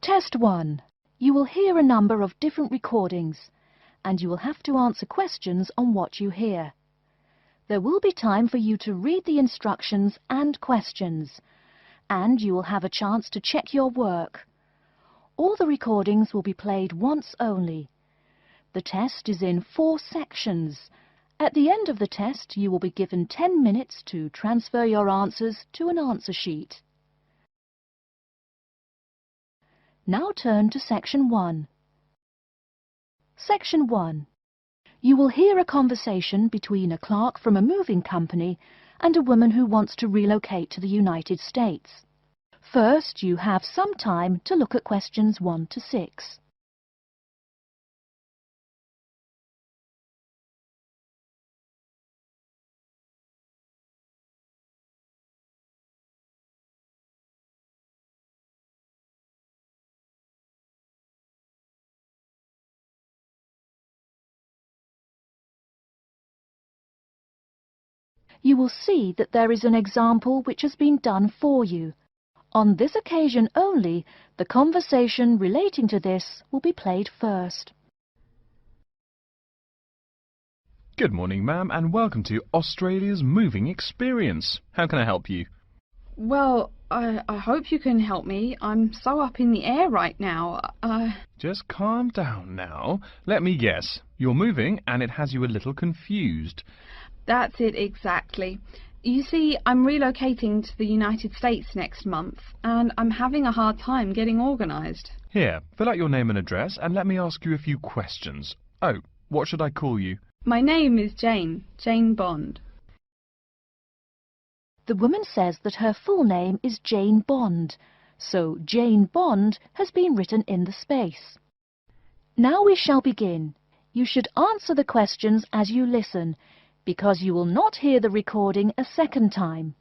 Test 1. You will hear a number of different recordings, and you will have to answer questions on what you hear. There will be time for you to read the instructions and questions, and you will have a chance to check your work. All the recordings will be played once only. The test is in 4 sections. At the end of the test, you will be given 10 minutes to transfer your answers to an answer sheet. Now turn to Section 1. Section 1. You will hear a conversation between a clerk from a moving company and a woman who wants to relocate to the United States. First, you have some time to look at questions 1 to 6. You will see that there is an example which has been done for you. On this occasion only, the conversation relating to this will be played first. Good morning, ma'am, and welcome to Australia's Moving Experience. How can I help you? Well, I hope you can help me. I'm so up in the air right now. Just calm down now. Let me guess. You're moving and it has you a little confused. That's it exactly. You see, I'm relocating to the United States next month, and I'm having a hard time getting organised. Here, fill out your name and address and let me ask you a few questions. Oh, what should I call you? My name is Jane Bond. The woman says that her full name is Jane Bond, so Jane Bond has been written in the space. Now we shall begin. You should answer the questions as you listen, because you will not hear the recording a second time.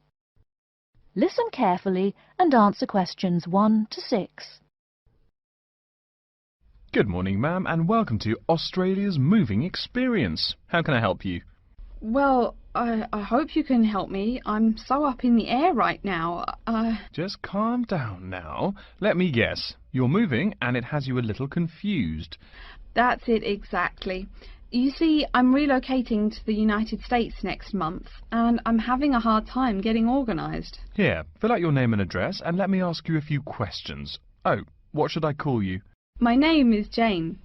Listen carefully and answer questions 1 to 6. Good morning, ma'am, and welcome to Australia's Moving Experience. How can I help you? Well, I hope you can help me. I'm so up in the air right now. Just calm down now. Let me guess. You're moving and it has you a little confused. That's it exactly. You see, I'm relocating to the United States next month, and I'm having a hard time getting organised. Here, fill out your name and address and let me ask you a few questions. Oh, what should I call you? My name is Jane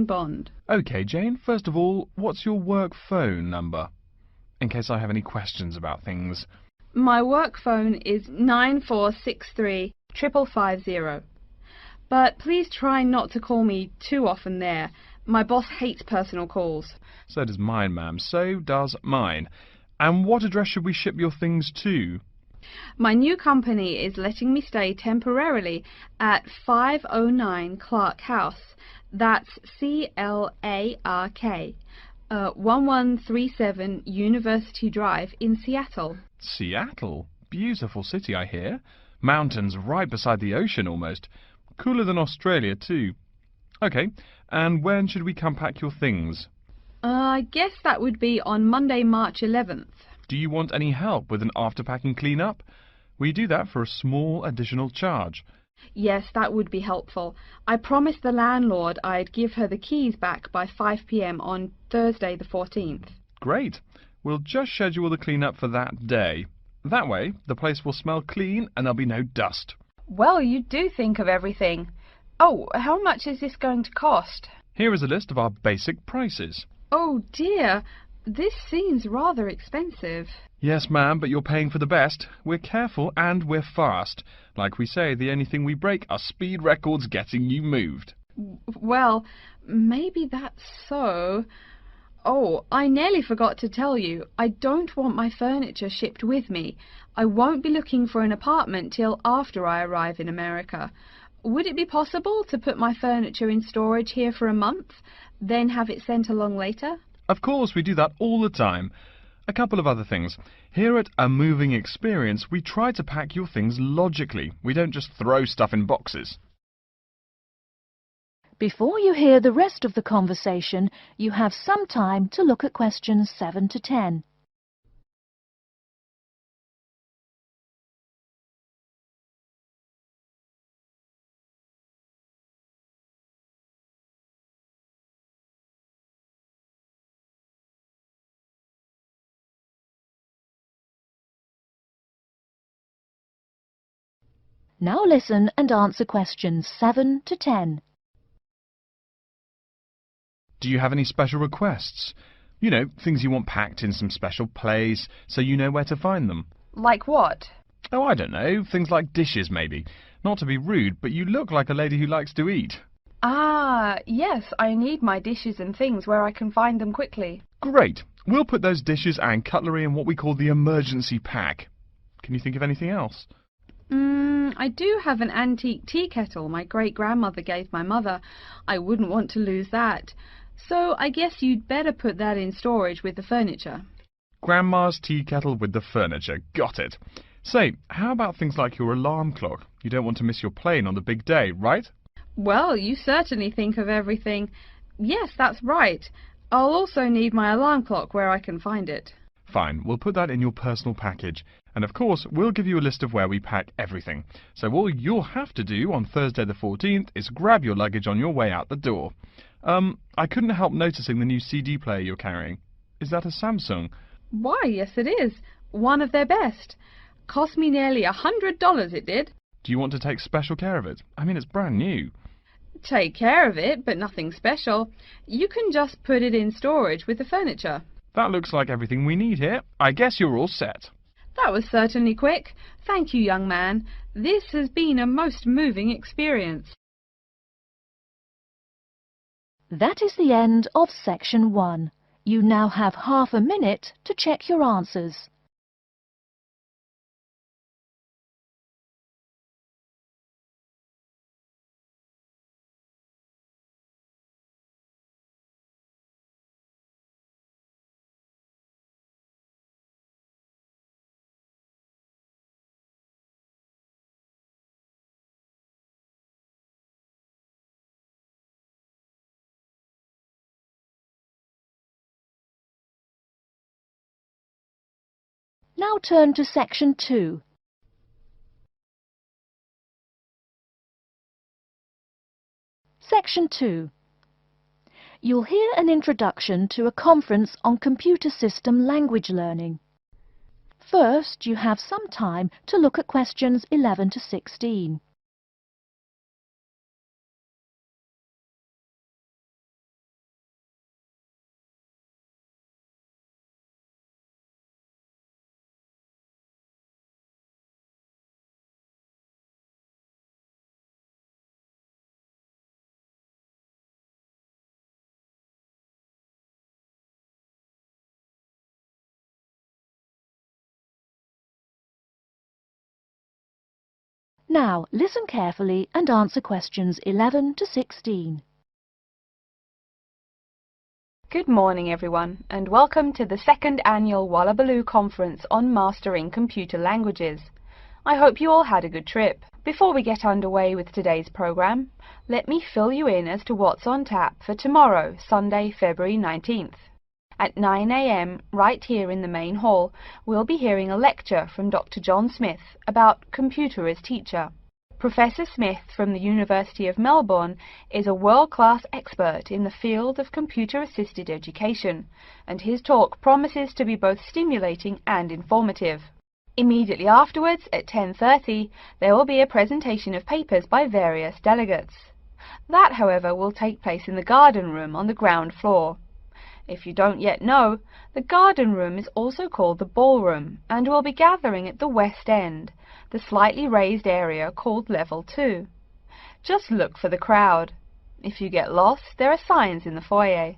Bond. OK, Jane, first of all, what's your work phone number? In case I have any questions about things. My work phone is 9463 550. But please try not to call me too often there. My boss hates personal calls. So does mine, ma'am. So does mine. And what address should we ship your things to? My new company is letting me stay temporarily at 509 Clark House. That's Clark. 1137 University Drive in Seattle. Seattle? Beautiful city, I hear. Mountains right beside the ocean almost. Cooler than Australia, too. OK, and when should we come pack your things? I guess that would be on Monday, March 11th. Do you want any help with an after-packing clean-up? We do that for a small additional charge. Yes, that would be helpful. I promised the landlord I'd give her the keys back by 5 p.m. on Thursday the 14th. Great. We'll just schedule the clean-up for that day. That way, the place will smell clean and there'll be no dust. Well, you do think of everything. Oh, how much is this going to cost? Here is a list of our basic prices. Oh dear, this seems rather expensive. Yes, ma'am, but you're paying for the best. We're careful and we're fast. Like we say, the only thing we break are speed records getting you moved. Well, maybe that's so. Oh, I nearly forgot to tell you. I don't want my furniture shipped with me. I won't be looking for an apartment till after I arrive in America. Would it be possible to put my furniture in storage here for a month, then have it sent along later? Of course, we do that all the time. A couple of other things. Here at A Moving Experience, we try to pack your things logically. We don't just throw stuff in boxes. Before you hear the rest of the conversation, you have some time to look at questions 7 to 10. Now listen and answer questions 7 to 10. Do you have any special requests? You know, things you want packed in some special place so you know where to find them. Like what? Oh, I don't know, things like dishes maybe. Not to be rude, but you look like a lady who likes to eat. Ah, yes, I need my dishes and things where I can find them quickly. Great. We'll put those dishes and cutlery in what we call the emergency pack. Can you think of anything else? I do have an antique tea kettle my great-grandmother gave my mother. I wouldn't want to lose that. So I guess you'd better put that in storage with the furniture. Grandma's tea kettle with the furniture. Got it. Say, how about things like your alarm clock? You don't want to miss your plane on the big day, right? Well, you certainly think of everything. Yes, that's right. I'll also need my alarm clock where I can find it. Fine, we'll put that in your personal package. And of course, we'll give you a list of where we pack everything. So all you'll have to do on Thursday the 14th is grab your luggage on your way out the door. I couldn't help noticing the new CD player you're carrying. Is that a Samsung? Why, yes it is. One of their best. Cost me nearly $100, it did. Do you want to take special care of it? I mean, it's brand new. Take care of it, but nothing special. You can just put it in storage with the furniture. That looks like everything we need here. I guess you're all set. That was certainly quick. Thank you, young man. This has been a most moving experience. That is the end of section 1. You now have half a minute to check your answers. Now turn to section 2. Section 2. You'll hear an introduction to a conference on computer system language learning. First, you have some time to look at questions 11 to 16. Now, listen carefully and answer questions 11 to 16. Good morning, everyone, and welcome to the second annual Wallabaloo Conference on Mastering Computer Languages. I hope you all had a good trip. Before we get underway with today's program, let me fill you in as to what's on tap for tomorrow, Sunday, February 19th. At 9 a.m., right here in the main hall, we'll be hearing a lecture from Dr. John Smith about computer as teacher. Professor Smith from the University of Melbourne is a world-class expert in the field of computer-assisted education, and his talk promises to be both stimulating and informative. Immediately afterwards, at 10:30, there will be a presentation of papers by various delegates. That, however, will take place in the garden room on the ground floor. If you don't yet know, the garden room is also called the ballroom, and will be gathering at the west end, the slightly raised area called Level 2. Just look for the crowd. If you get lost, there are signs in the foyer.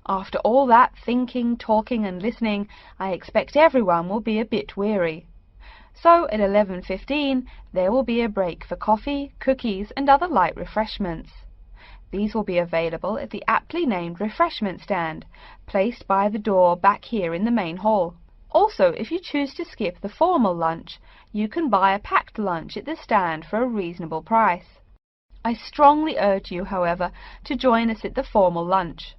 After all that thinking, talking and listening, I expect everyone will be a bit weary. So at 11:15, there will be a break for coffee, cookies and other light refreshments. These will be available at the aptly named refreshment stand, placed by the door back here in the main hall. Also, if you choose to skip the formal lunch, you can buy a packed lunch at the stand for a reasonable price. I strongly urge you, however, to join us at the formal lunch.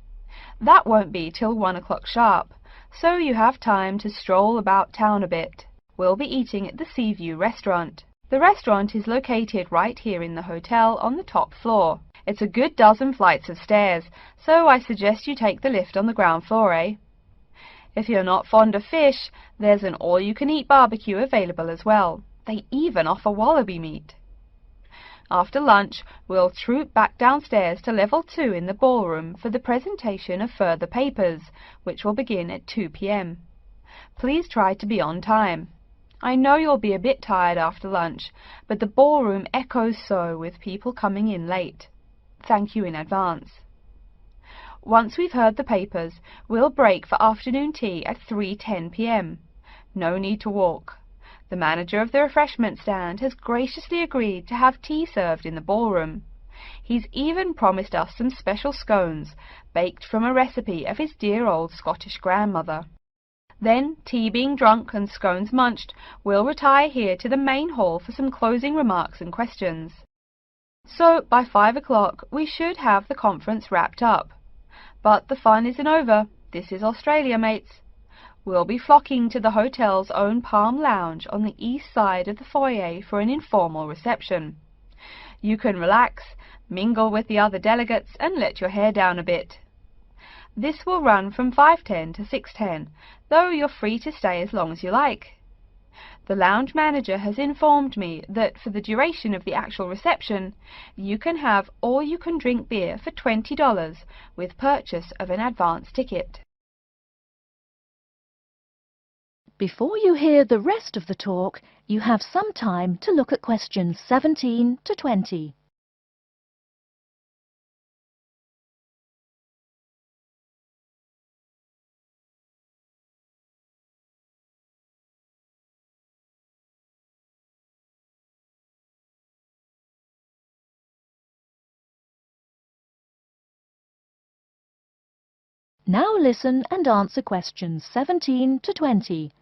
That won't be till 1 o'clock sharp, so you have time to stroll about town a bit. We'll be eating at the Seaview restaurant. The restaurant is located right here in the hotel on the top floor. It's a good dozen flights of stairs, so I suggest you take the lift on the ground floor, eh? If you're not fond of fish, there's an all-you-can-eat barbecue available as well. They even offer wallaby meat. After lunch, we'll troop back downstairs to level 2 in the ballroom for the presentation of further papers, which will begin at 2 p.m. Please try to be on time. I know you'll be a bit tired after lunch, but the ballroom echoes so with people coming in late. Thank you in advance. Once we've heard the papers, we'll break for afternoon tea at 3:10 p.m. No need to walk. The manager of the refreshment stand has graciously agreed to have tea served in the ballroom. He's even promised us some special scones, baked from a recipe of his dear old Scottish grandmother. Then, tea being drunk and scones munched, we'll retire here to the main hall for some closing remarks and questions. So, by 5 o'clock, we should have the conference wrapped up. But the fun isn't over. This is Australia, mates. We'll be flocking to the hotel's own Palm Lounge on the east side of the foyer for an informal reception. You can relax, mingle with the other delegates, and let your hair down a bit. This will run from 5:10 to 6:10, though you're free to stay as long as you like. The lounge manager has informed me that for the duration of the actual reception, you can have all-you-can-drink beer for $20 with purchase of an advance ticket. Before you hear the rest of the talk, you have some time to look at questions 17 to 20. Now listen and answer questions 17 to 20.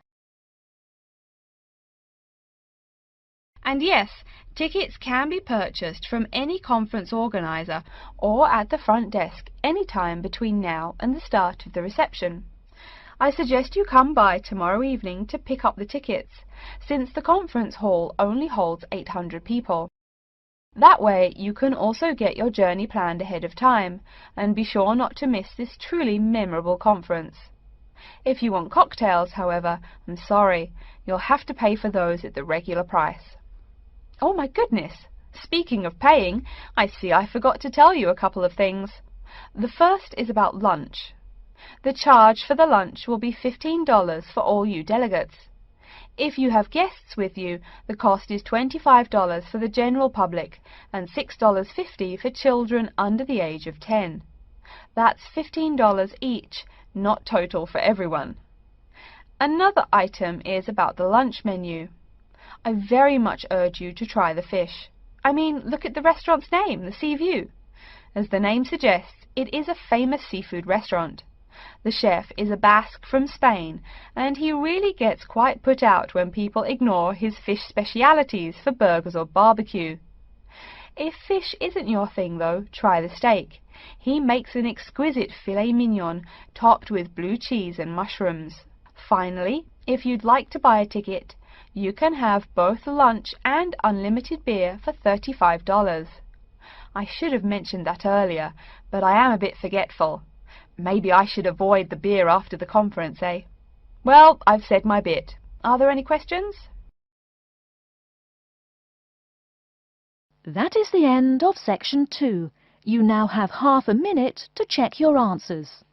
And yes, tickets can be purchased from any conference organizer or at the front desk any time between now and the start of the reception. I suggest you come by tomorrow evening to pick up the tickets, since the conference hall only holds 800 people. That way you can also get your journey planned ahead of time and be sure not to miss this truly memorable conference. If you want cocktails, however, I'm sorry, you'll have to pay for those at the regular price. Oh my goodness! Speaking of paying, I see I forgot to tell you a couple of things. The first is about lunch. The charge for the lunch will be $15 for all you delegates. If you have guests with you, the cost is $25 for the general public and $6.50 for children under the age of 10. That's $15 each, not total for everyone. Another item is about the lunch menu. I very much urge you to try the fish. I mean, look at the restaurant's name, the Sea View. As the name suggests, it is a famous seafood restaurant. The chef is a Basque from Spain, and he really gets quite put out when people ignore his fish specialities for burgers or barbecue. If fish isn't your thing, though, try the steak. He makes an exquisite filet mignon topped with blue cheese and mushrooms. Finally, if you'd like to buy a ticket, you can have both lunch and unlimited beer for $35. I should have mentioned that earlier, but I am a bit forgetful. Maybe I should avoid the beer after the conference, eh? Well, I've said my bit. Are there any questions? That is the end of section 2. You now have half a minute to check your answers.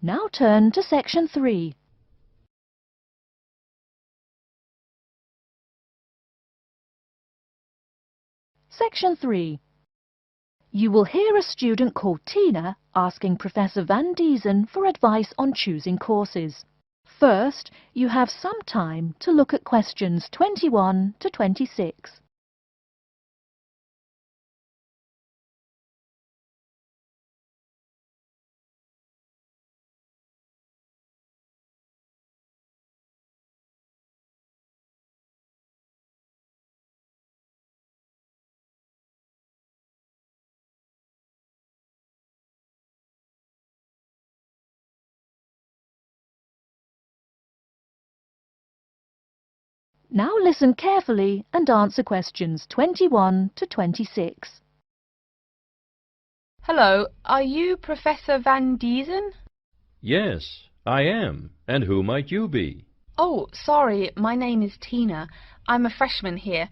Now turn to section 3. Section 3. You will hear a student called Tina asking Professor Van Diesen for advice on choosing courses. First, you have some time to look at questions 21 to 26. Now listen carefully and answer questions 21 to 26. Hello, are you Professor Van Diesen? Yes, I am. And who might you be? Oh, sorry, my name is Tina. I'm a freshman here.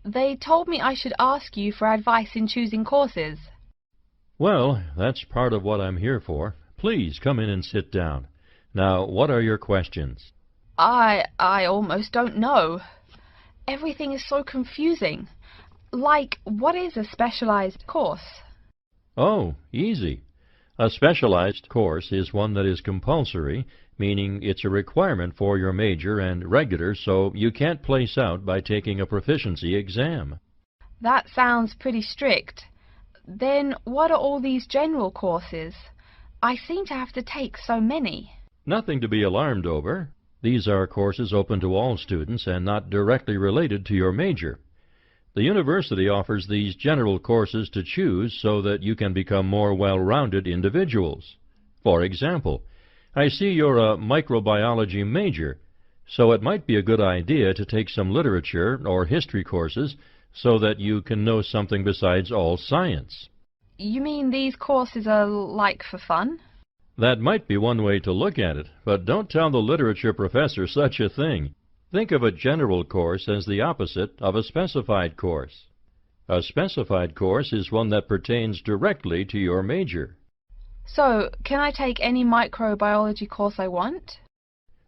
They told me I should ask you for advice in choosing courses. Well, that's part of what I'm here for. Please come in and sit down. Now, what are your questions? I almost don't know. Everything is so confusing. Like, what is a specialized course? Oh, easy. A specialized course is one that is compulsory, meaning it's a requirement for your major, and regular, so you can't place out by taking a proficiency exam. That sounds pretty strict. Then what are all these general courses? I seem to have to take so many. Nothing to be alarmed over. These are courses open to all students and not directly related to your major. The university offers these general courses to choose so that you can become more well-rounded individuals. For example, I see you're a microbiology major, so it might be a good idea to take some literature or history courses so that you can know something besides all science. You mean these courses are like for fun? That might be one way to look at it, but don't tell the literature professor such a thing. Think of a general course as the opposite of a specified course. A specified course is one that pertains directly to your major. So, can I take any microbiology course I want?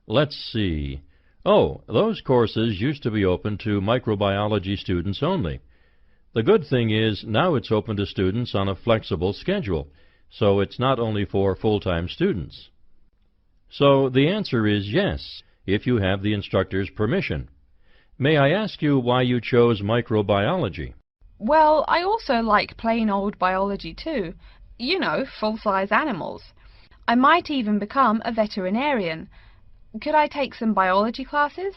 Let's see. Oh, those courses used to be open to microbiology students only. The good thing is now it's open to students on a flexible schedule, so it's not only for full-time students. So the answer is yes, if you have the instructor's permission. May I ask you why you chose microbiology? Well, I also like plain old biology too. You know, full-size animals. I might even become a veterinarian. Could I take some biology classes?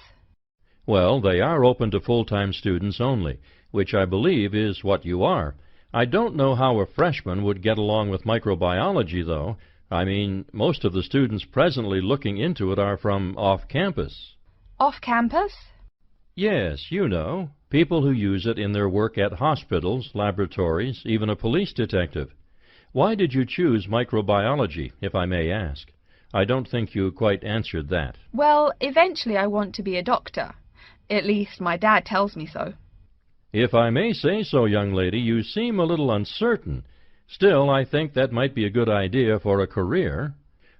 Well, they are open to full-time students only, which I believe is what you are. I don't know how a freshman would get along with microbiology, though. I mean, most of the students presently looking into it are from off-campus. Off-campus? Yes, you know, people who use it in their work at hospitals, laboratories, even a police detective. Why did you choose microbiology, if I may ask? I don't think you quite answered that. Well, eventually I want to be a doctor. At least my dad tells me so. If I may say so, young lady, you seem a little uncertain. Still, I think that might be a good idea for a career.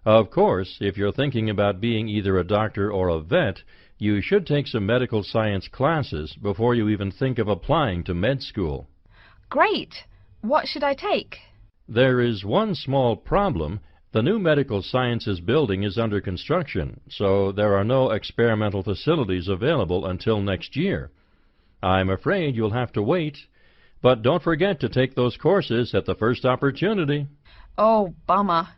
Of course, if you're thinking about being either a doctor or a vet, you should take some medical science classes before you even think of applying to med school. Great! What should I take? There is one small problem. The new medical sciences building is under construction, so there are no experimental facilities available until next year. I'm afraid you'll have to wait, but don't forget to take those courses at the first opportunity. Oh, bummer.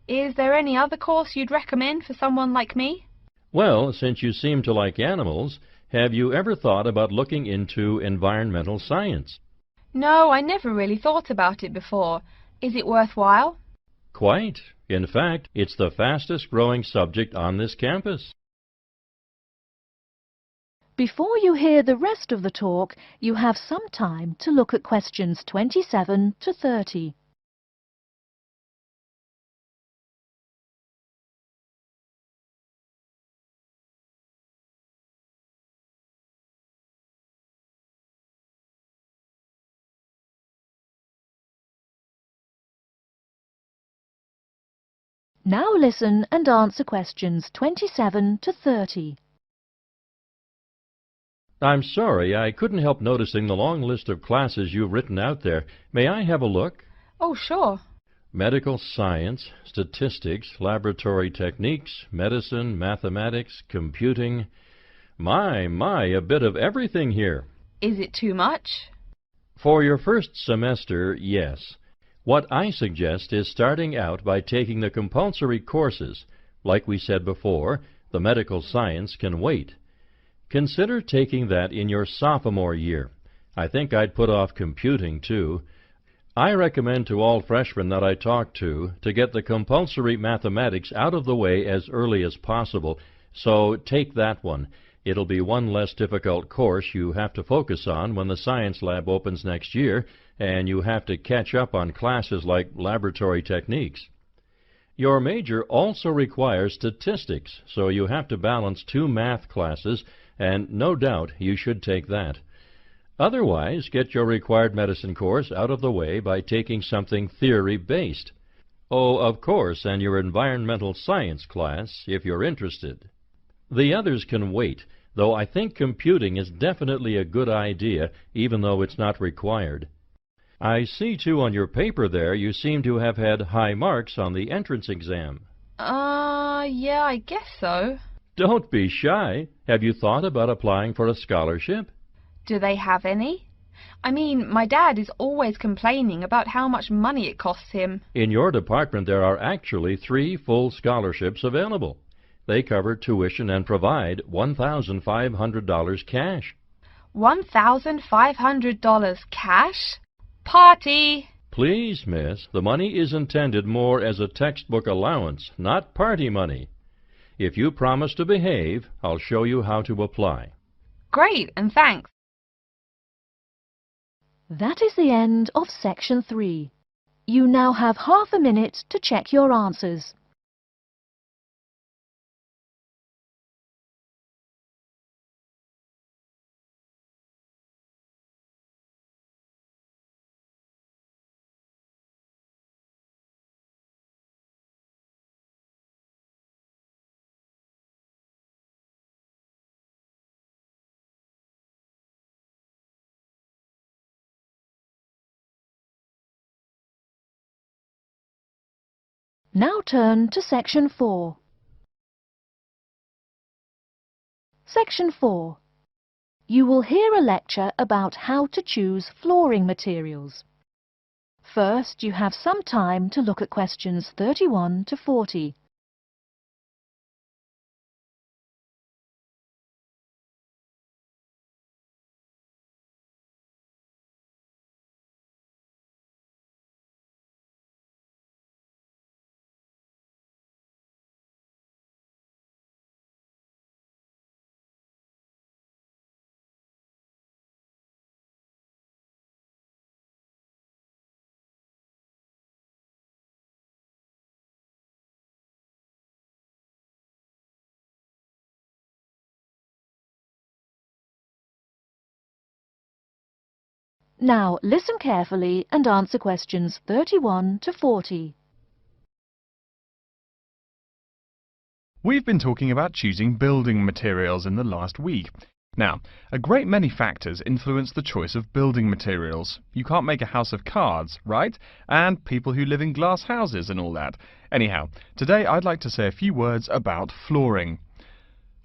Is there any other course you'd recommend for someone like me? Well, since you seem to like animals, have you ever thought about looking into environmental science? No, I never really thought about it before. Is it worthwhile? Quite. In fact, it's the fastest growing subject on this campus. Before you hear the rest of the talk, you have some time to look at questions 27 to 30. Now listen and answer questions 27 to 30. I'm sorry, I couldn't help noticing the long list of classes you've written out there. May I have a look? Oh, sure. Medical science, statistics, laboratory techniques, medicine, mathematics, computing. My, a bit of everything here. Is it too much? For your first semester, yes. What I suggest is starting out by taking the compulsory courses. Like we said before, the medical science can wait. Consider taking that in your sophomore year. I think I'd put off computing, too. I recommend to all freshmen that I talk to get the compulsory mathematics out of the way as early as possible, so take that one. It'll be one less difficult course you have to focus on when the science lab opens next year and you have to catch up on classes like laboratory techniques. Your major also requires statistics, so you have to balance 2 math classes, and no doubt you should take that. Otherwise, get your required medicine course out of the way by taking something theory-based. Oh, of course, and your environmental science class, if you're interested. The others can wait, though I think computing is definitely a good idea, even though it's not required. I see, too, on your paper there you seem to have had high marks on the entrance exam. Yeah, I guess so. Don't be shy. Have you thought about applying for a scholarship? Do they have any? I mean, my dad is always complaining about how much money it costs him. In your department there are actually 3 full scholarships available. They cover tuition and provide $1,500 cash. $1,500 cash? Party! Please, miss, the money is intended more as a textbook allowance, not party money. If you promise to behave, I'll show you how to apply. Great, and thanks. That is the end of Section 3. You now have half a minute to check your answers. Now turn to Section 4. Section 4. You will hear a lecture about how to choose flooring materials. First, you have some time to look at questions 31 to 40. Now listen carefully and answer questions 31 to 40. We've been talking about choosing building materials in the last week. Now, a great many factors influence the choice of building materials. You can't make a house of cards, right? And people who live in glass houses and all that. Anyhow, today I'd like to say a few words about flooring.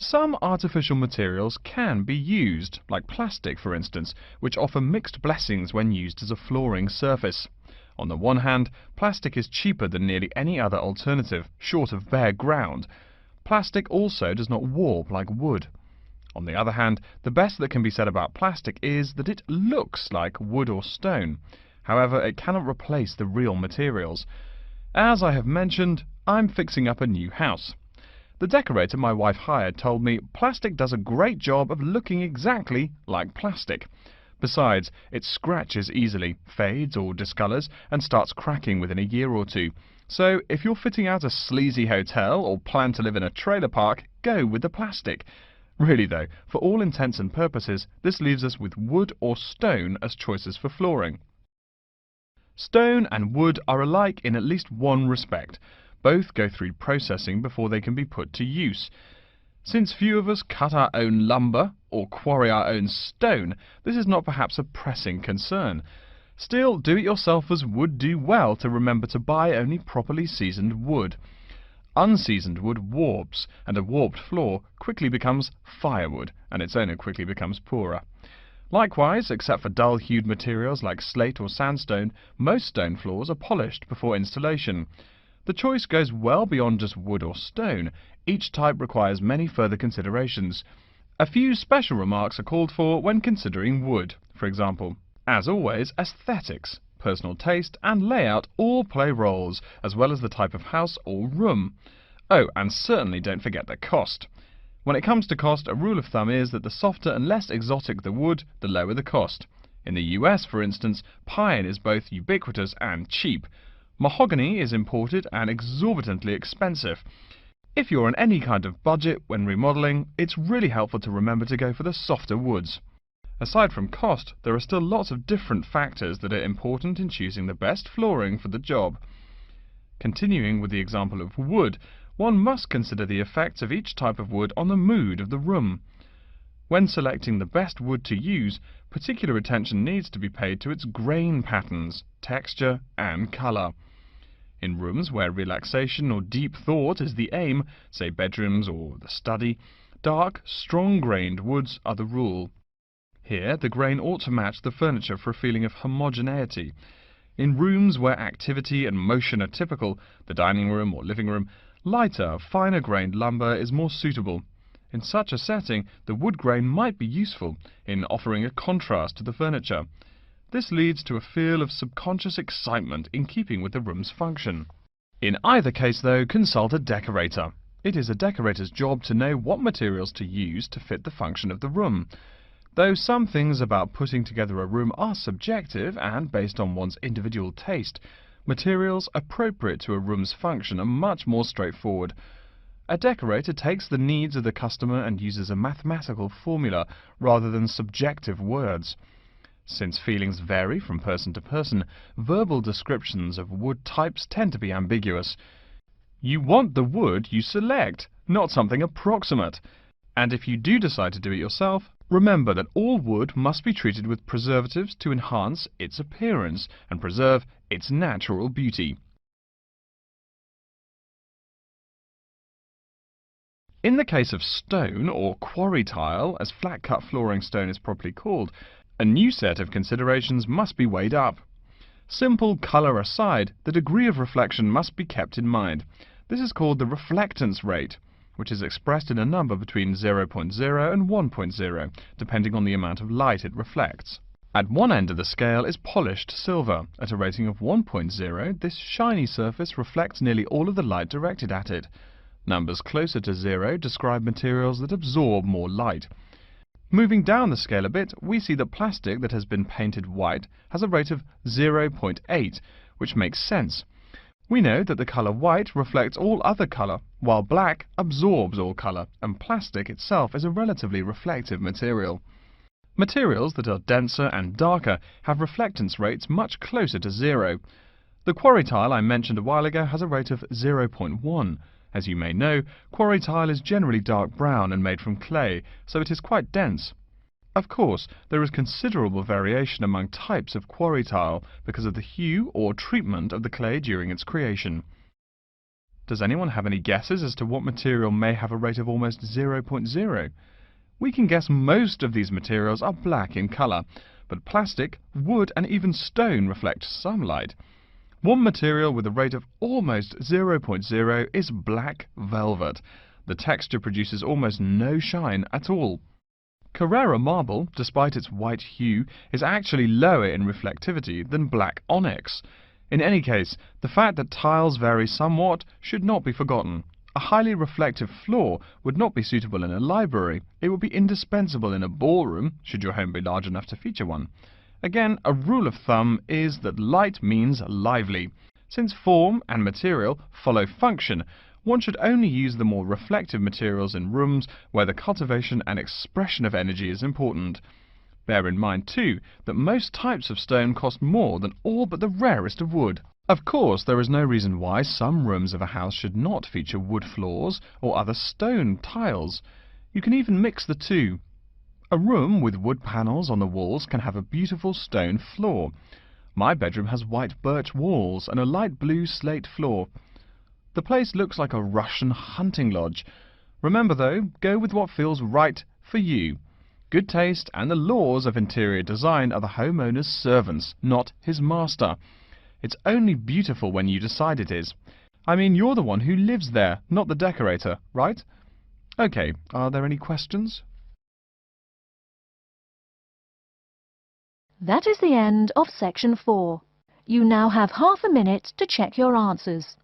Some artificial materials can be used, like plastic for instance, which offer mixed blessings when used as a flooring surface. On the one hand, plastic is cheaper than nearly any other alternative, short of bare ground. Plastic also does not warp like wood. On the other hand, the best that can be said about plastic is that it looks like wood or stone. However, it cannot replace the real materials. As I have mentioned, I'm fixing up a new house. The decorator my wife hired told me plastic does a great job of looking exactly like plastic. Besides, it scratches easily, fades or discolors, and starts cracking within a year or two. So, if you're fitting out a sleazy hotel or plan to live in a trailer park, go with the plastic. Really though, for all intents and purposes, this leaves us with wood or stone as choices for flooring. Stone and wood are alike in at least one respect. Both go through processing before they can be put to use. Since few of us cut our own lumber or quarry our own stone, this is not perhaps a pressing concern. Still, do-it-yourselfers would do well to remember to buy only properly seasoned wood. Unseasoned wood warps, and a warped floor quickly becomes firewood, and its owner quickly becomes poorer. Likewise, except for dull-hued materials like slate or sandstone, most stone floors are polished before installation. The choice goes well beyond just wood or stone. Each type requires many further considerations. A few special remarks are called for when considering wood. For example, as always, aesthetics, personal taste and layout all play roles, as well as the type of house or room. Oh, and certainly don't forget the cost. When it comes to cost, a rule of thumb is that the softer and less exotic the wood, the lower the cost. In the US, for instance, pine is both ubiquitous and cheap. Mahogany is imported and exorbitantly expensive. If you're on any kind of budget when remodeling, it's really helpful to remember to go for the softer woods. Aside from cost, there are still lots of different factors that are important in choosing the best flooring for the job. Continuing with the example of wood, one must consider the effects of each type of wood on the mood of the room. When selecting the best wood to use, particular attention needs to be paid to its grain patterns, texture, and colour. In rooms where relaxation or deep thought is the aim, say bedrooms or the study, dark, strong-grained woods are the rule. Here, the grain ought to match the furniture for a feeling of homogeneity. In rooms where activity and motion are typical, the dining room or living room, lighter, finer-grained lumber is more suitable. In such a setting, the wood grain might be useful in offering a contrast to the furniture. This leads to a feel of subconscious excitement in keeping with the room's function. In either case, though, consult a decorator. It is a decorator's job to know what materials to use to fit the function of the room. Though some things about putting together a room are subjective and based on one's individual taste, materials appropriate to a room's function are much more straightforward. A decorator takes the needs of the customer and uses a mathematical formula rather than subjective words. Since feelings vary from person to person, verbal descriptions of wood types tend to be ambiguous. You want the wood you select, not something approximate. And if you do decide to do it yourself, remember that all wood must be treated with preservatives to enhance its appearance and preserve its natural beauty. In the case of stone, or quarry tile, as flat-cut flooring stone is properly called, a new set of considerations must be weighed up. Simple colour aside, the degree of reflection must be kept in mind. This is called the reflectance rate, which is expressed in a number between 0.0 and 1.0, depending on the amount of light it reflects. At one end of the scale is polished silver. At a rating of 1.0, this shiny surface reflects nearly all of the light directed at it. Numbers closer to 0 describe materials that absorb more light. Moving down the scale a bit, we see that plastic that has been painted white has a rate of 0.8, which makes sense. We know that the colour white reflects all other colour, while black absorbs all colour, and plastic itself is a relatively reflective material. Materials that are denser and darker have reflectance rates much closer to 0. The quarry tile I mentioned a while ago has a rate of 0.1. As you may know, quarry tile is generally dark brown and made from clay, so it is quite dense. Of course, there is considerable variation among types of quarry tile because of the hue or treatment of the clay during its creation. Does anyone have any guesses as to what material may have a rate of almost 0.0? We can guess most of these materials are black in colour, but plastic, wood and even stone reflect some light. One material with a rate of almost 0.0 is black velvet. The texture produces almost no shine at all. Carrara marble, despite its white hue, is actually lower in reflectivity than black onyx. In any case, the fact that tiles vary somewhat should not be forgotten. A highly reflective floor would not be suitable in a library. It would be indispensable in a ballroom, should your home be large enough to feature one. Again, a rule of thumb is that light means lively. Since form and material follow function, one should only use the more reflective materials in rooms where the cultivation and expression of energy is important. Bear in mind, too, that most types of stone cost more than all but the rarest of wood. Of course, there is no reason why some rooms of a house should not feature wood floors or other stone tiles. You can even mix the two. A room with wood panels on the walls can have a beautiful stone floor. My bedroom has white birch walls and a light blue slate floor. The place looks like a Russian hunting lodge. Remember though, go with what feels right for you. Good taste and the laws of interior design are the homeowner's servants, not his master. It's only beautiful when you decide it is. I mean, you're the one who lives there, not the decorator, right? Okay, are there any questions? That is the end of section 4. You now have half a minute to check your answers.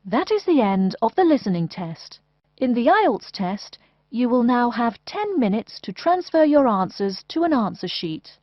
That is the end of the listening test. In the Ielts test, you will now have 10 minutes to transfer your answers to an answer sheet.